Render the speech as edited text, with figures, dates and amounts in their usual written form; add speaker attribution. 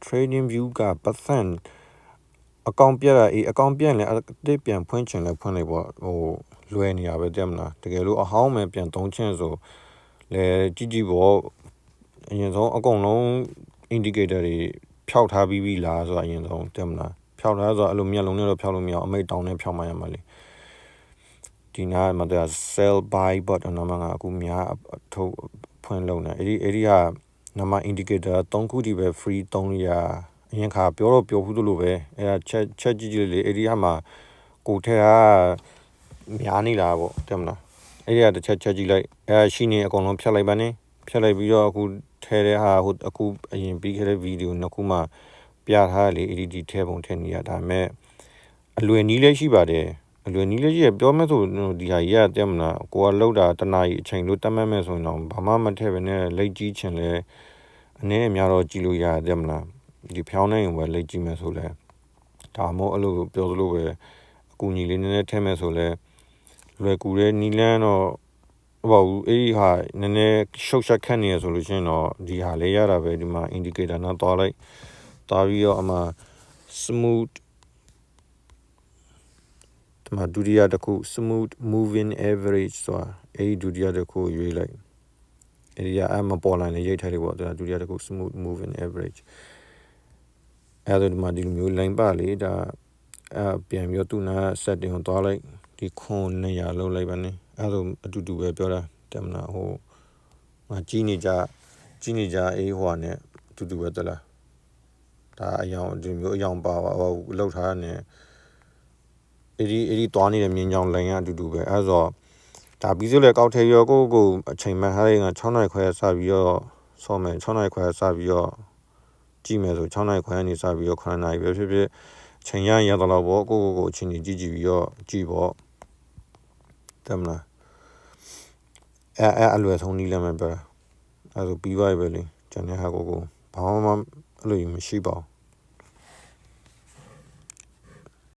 Speaker 1: trading view က percent အကောင့်ပြတာအကောင့်ပြန်လဲအတစ်ပြန်ဖွင့်ချင်လဲဖွင့်လိုက်ပေါ့လွယ်နေရပဲတဲ့မလားတကယ်လို့အဟောင်းမဲ့ပြန်သုံးချင်ဆိုလဲကြည့်ပေါ့အရင်ဆုံးအကုန်လုံး indicator တွေဖြောက်ထားပြီးလားဆိုတာအရင်ဆုံးတဲ့မလားဖြောက်ထားဆိုအဲ့လိုမျက်လုံးနဲ့တော့ဖြောက်လို့မရအောင်အမိတ်တောင်းနဲ့ဖြောက်မှရမှာလေဒီနားမှာတဲ့ sell buy bot အနားမှာအခုများထုတ်ဖွင့်လုံးနေအဲ့ဒီဟာနာမ indicator 3ခုဒီပဲ free 3ရအရင်ခါပြောဘူးသလိုပဲအဲ့ဒါချက်ကြည့်လေအဲ့ဒီဟာမှာကိုထဲကများနေလားပေါ့တဲ့မလားအဲ့ဒီဟာတစ်ချက်ကြည့်လိုက်အဲ့ရှိနေအကုန်လုံးဖြတ်လိုက်ပါနဲ့ဖြတ်လိုက်ပြီးတော့အခုထဲတဲ့ဟာအခုအရင်ပြီးခဲ့တဲ့ဗီဒီယိုနှစ်ခုမှပြထားလေ ADD ထဲပုံထဲနေရဒါပေမဲ့အလွယ်နီးလေးရှိပါတယ်အလွယ်နီးလေးကြီးပြောမဲ့ဆိုဒီဟာကြီးတဲ့မလားကိုကလောက်တာတနာရီအချိန်လို့တတ်မှတ်မဲ့ဆိုရင်တော့ဘာမှမထည့်ပဲနဲ့လိတ်ကြီးချင်လဲအနည်းအများတော့ကြည့်လို့ရတယ်မလားဒီဖြောင်းနေရင်ပဲလိတ်ကြည့်မဲ့ဆိုလဲဒါမှမဟုတ်အဲ့လိုပြောသလိုပဲအကူညီလေးနည်းနည်းထည့်မဲ့ဆိုလဲလွယ်ကူတဲ့နီလန်းတော့ဘာဘူးအဲ့ဒီဟာနည်းနည်းရှုပ်ရှက်ခက်နေရဆိုလို့ရှိရင်တော့ဒီဟာလေးရတာပဲဒီမှာ indicator နဲ့တွားလိုက်တွားပြီးတော့အမှ smooth ဒီမှာဒုတိယတစ်ခု smooth moving average ဆိုတာအဲ့ဒီဒုတိယတစ်ခုရွေးလိုက်အဲ့ဒီအမပေါ်လာနေရိတ်ထားတယ်ပေါ့ဒါဒုတိယတစ်ခု smooth moving average အဲ့ဒါဒီမှာဒီလိုမျိုး line ပါလေဒါပြန်ပြီးတော့သူ့နာ setting ကိုတွားလိုက်ဒီခွန်နေရလောက်လိုက်ပါနေအဲ့ဒါအတူတူပဲပြောတာတယ်မလားဟိုကြီးနေကြအေးဟွာနဲ့အတူတူပဲတလားဒါအယောင်ဒီမျိုးအယောင်ပါလောက်ထားတယ်အဲ့ဒီတွားနေတဲ့မြင်းကြောင်လိုင်းကအတူတူပဲအဲ့ဆိုဒါပြီးဆိုလေကောက်ထဲရောကိုအချိန်မှထားရင်က6နိုင်ခွဲစပြီးတော့ဆော့မယ်6နိုင်ခွဲစပြီးတော့ကြည့်မယ်ဆို6နိုင်ခွဲကနေစပြီးတော့9နိုင်ပဲဖြစ်ချိန်ရတော့ပေါ့ကိုအချိန်ကြီးကြည့်ပြီးတော့ကြည့်ပေါ့တယ်မလားအလွယ်ဆုံးနီးလည်းမပြောအဲ့ဒါပြီးသွားပြီပဲလေကျွန်တော်ဟာကိုဘာမှအဲ့လိုမရှိပါဘူး